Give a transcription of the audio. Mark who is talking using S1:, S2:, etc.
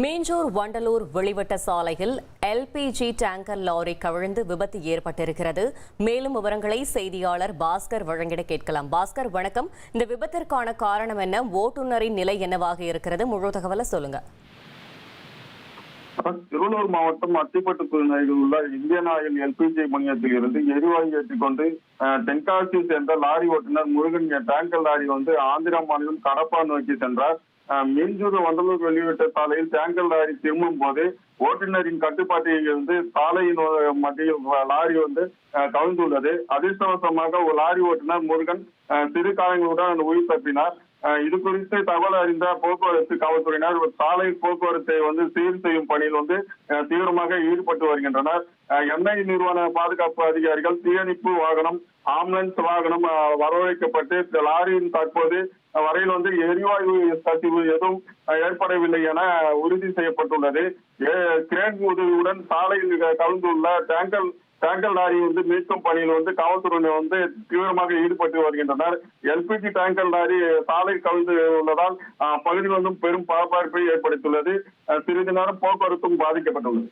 S1: மீஞ்சூர் வண்டலூர் வெளிவட்ட சாலையில் LPG tanker lorry கவிழ்ந்து விபத்து ஏற்பட்டிருக்கிறது. மேலும் விவரங்களை செய்தியாளர் பாஸ்கர் வழங்கிட கேட்கலாம். பாஸ்கர், வணக்கம். இந்த விபத்திற்கான காரணம் என்ன? ஓட்டுநரின் நிலை என்னவாக இருக்கிறது? முழு தகவலை சொல்லுங்க.
S2: திருவள்ளூர் மாவட்டம் அத்திப்பட்டு அருகில் உள்ள இந்தியன் ஆயில் எல்பிஜி முனையத்தில் இருந்து எரிவாயு ஏற்றிக்கொண்டு தென்காசி சேர்ந்த லாரி ஓட்டுநர் முருகன் டேங்கர் லாரி ஆந்திரா மாநிலம் கடப்பா நோக்கி சென்றார். மீஞ்சூர் வண்டலூர் வெளிவிட்ட சாலையில் டேங்கர் லாரி திரும்பும் போது ஓட்டுநரின் கட்டுப்பாட்டில் இருந்து சாலையின் மத்தியில் லாரி கவிழ்ந்துள்ளது. அதிர்ஷ்டவசமாக ஒரு லாரி ஓட்டுநர் முருகன் சிறு காயங்களுடன் உயிர் தப்பினார். இது குறித்து தகவல் அறிந்த போக்குவரத்து காவல்துறையினர் சாலை போக்குவரத்தை சீர் செய்யும் பணியில் தீவிரமாக ஈடுபட்டு வருகின்றனர். எண்ணெய் நிறுவன பாதுகாப்பு அதிகாரிகள், தீயணைப்பு வாகனம், ஆம்புலன்ஸ் வாகனம் வரவழைக்கப்பட்டு லாரியின் தற்போது வரையில் எரிவாயு கசிவு எதுவும் ஏற்படவில்லை என உறுதி செய்யப்பட்டுள்ளது. கிரேன் உதவியுடன் சாலையில் கலந்துள்ள டேங்கர் லாரி மீட்கும் பணியில் காவல்துறையினர் தீவிரமாக ஈடுபட்டு வருகின்றனர். எல்பிஜி டேங்கர் லாரி சாலை கவிழ்ந்து உள்ளதால் பகுதியில் பெரும் பரபரப்பை ஏற்படுத்தியுள்ளது. சிறிது நேரம் போக்குவரத்தும் பாதிக்கப்பட்டுள்ளது.